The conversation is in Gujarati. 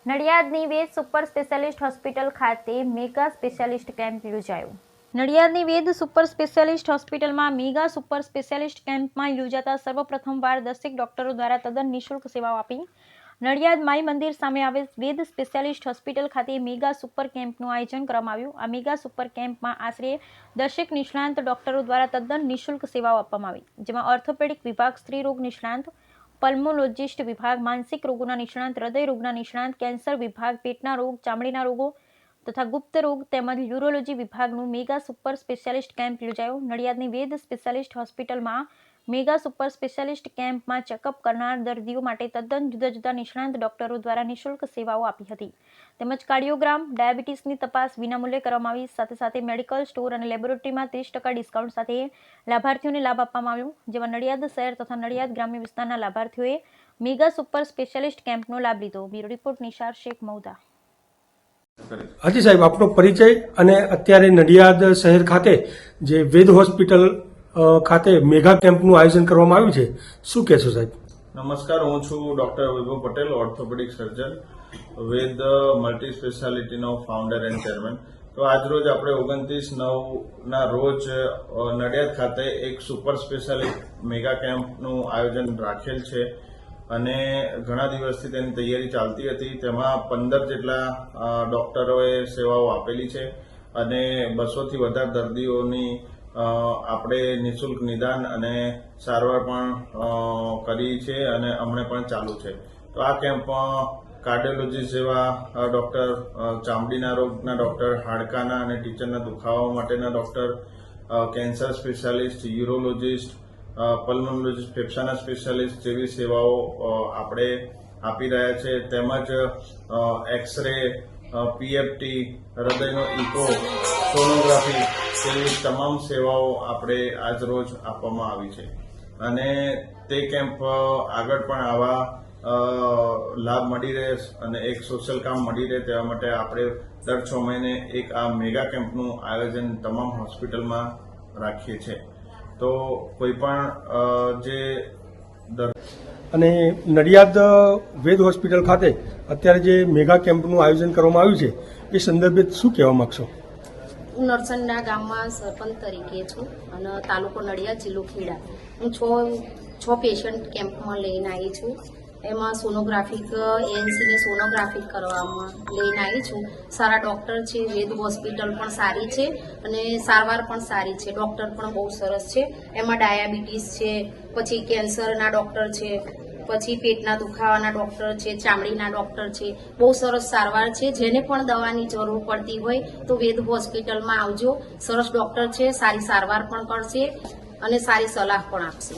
નડિયાદની વેદ સુપર સ્પેશિયાલિસ્ટ હોસ્પિટલ ખાતે મેગા સ્પેશિયાલિસ્ટ કેમ્પ યોજાયો. નડિયાદની વેદ સુપર સ્પેશિયાલિસ્ટ હોસ્પિટલમાં મેગા સુપર સ્પેશિયાલિસ્ટ કેમ્પમાં યોજાતા સર્વપ્રથમવાર દસેક ડોક્ટરો દ્વારા તદ્દન નિઃશુલ્ક સેવાઓ આપી. નડિયાદ માઈ મંદિર સામે આવેલ વેદ સ્પેશિયાલિસ્ટ હોસ્પિટલ ખાતે મેગા સુપર કેમ્પનું આયોજન કરવામાં આવ્યું. આ મેગા સુપર કેમ્પમાં આશરે દસેક નિષ્ણાંત ડોક્ટરો દ્વારા તદ્દન નિઃશુલ્ક સેવાઓ આપવામાં આવી, જેમાં ઓર્થોપેડિક વિભાગ, સ્ત્રી રોગ નિષ્ણાંત, પલ્મોલોજિસ્ટ વિભાગ, માનસિક રોગોના નિષ્ણાંત, હૃદય રોગના નિષ્ણાંત, કેન્સર વિભાગ, પેટના રોગ, ચામડીના રોગો તથા ગુપ્ત રોગ તેમજ યુરોલોજી વિભાગનું મેગા સુપર સ્પેશિયાલિસ્ટ કેમ્પ યોજાયો. નડિયાદની વેદ સ્પેશિયાલિસ્ટ હોસ્પિટલમાં મેગા સુપર સ્પેશિયાલિસ્ટ કેમ્પમાં ચેકઅપ કરનાર દર્દીઓ માટે તદ્દન જુદા જુદા નિષ્ણાંત ડોક્ટરો દ્વારા નિઃશુલ્ક સેવાઓ આપી હતી. તેમજ કાર્ડિયોગ્રામ, ડાયાબિટીસની તપાસ વિનામૂલ્યે કરવામાં આવી. સાથે સાથે મેડિકલ સ્ટોર અને લેબોરેટરીમાં 30% ડિસ્કાઉન્ટ સાથે લાભાર્થીઓને લાભ આપવામાં આવ્યો, જેમાં નડિયાદ શહેર તથા નડિયાદ ગ્રામ્ય વિસ્તારના લાભાર્થીઓએ મેગા સુપર સ્પેશિયાલિસ્ટ કેમ્પનો લાભ લીધો. બ્યુરો રિપોર્ટ નિશાર શેખ મૌદા. હાજી સાહેબ, આપનો પરિચય અને અત્યારે નડિયાદ શહેર ખાતે જે વેદ હોસ્પિટલ ખાતે મેગા કેમ્પનું આયોજન કરવામાં આવ્યું છે, શું કહેશો સાહેબ? નમસ્કાર, હું છું doctor Vaibhav Patel, orthopaedic surgeon, Ved multi સ્પેશિયાલિટીનો ફાઉન્ડર એન્ડ ચેરમેન. તો આજરોજ આપણે 29/9ના રોજ નડિયાદ ખાતે એક સુપર સ્પેશિયાલિટી મેગા કેમ્પનું આયોજન રાખેલ છે અને ઘણા દિવસથી તેની તૈયારી ચાલતી હતી. તેમાં 15 જેટલા ડોક્ટરોએ સેવાઓ આપેલી છે અને 200થી વધારે દર્દીઓની આપણે નિઃશુલ્ક નિદાન અને સારવાર પણ કરી છે અને હમણે પણ ચાલુ છે. તો આ કેમ્પમાં કાર્ડિયોલોજીસ્ટ જેવા ડોક્ટર, ચામડીના રોગના ડોક્ટર, હાડકાના અને ટીચરના દુખાવા માટેના ડોક્ટર, કેન્સર સ્પેશિયાલિસ્ટ, યુરોલોજીસ્ટ, પલ્મોનોલોજીસ્ટ, ફેફસાના સ્પેશિયાલિસ્ટ જેવી સેવાઓ આપણે આપી રહ્યા છે. તેમજ એક્સરે, પીએફટી, હૃદયનો ઇકો, સોનોગ્રાફી જેવી તમામ સેવાઓ આપણે આજ રોજ આપવામાં આવી છે અને તે કેમ્પ આગળ પણ આવા લાભ મળી રહે અને એક સોશિયલ કામ મળી રહે તેવા માટે આપણે દર 6 મહિને એક આ મેગા કેમ્પનું આયોજન તમામ હોસ્પિટલમાં રાખીએ છીએ. તો કોઈ પણ જે અને નડિયાદ વેદ હોસ્પિટલ ખાતે અત્યારે જે મેગા કેમ્પનું આયોજન કરવામાં આવ્યું છે, એ સંદર્ભે શું કહેવા માંગશો? હું નરસંડા ગામમાં સરપંચ તરીકે છું અને તાલુકો નડિયાદ, જિલ્લો ખેડા. હું છ પેશન્ટ કેમ્પમાં લઈને આવી છું. એમાં સોનોગ્રાફિક એએનસીની સોનોગ્રાફી કરવામાં લઈને આવી છું. સારા ડૉક્ટર છે, વેદ હોસ્પિટલ પણ સારી છે અને સારવાર પણ સારી છે. ડૉક્ટર પણ બહુ સરસ છે. એમાં ડાયાબિટીસ છે, પછી કેન્સરના ડૉક્ટર છે, પછી પેટના દુખાવાના ડૉક્ટર છે, ચામડીના ડૉક્ટર છે. બહુ સરસ સારવાર છે. જેને પણ દવાની જરૂર પડતી હોય તો વેદ હોસ્પિટલમાં આવજો. સરસ ડૉક્ટર છે, સારી સારવાર પણ કરશે અને સારી સલાહ પણ આપશે.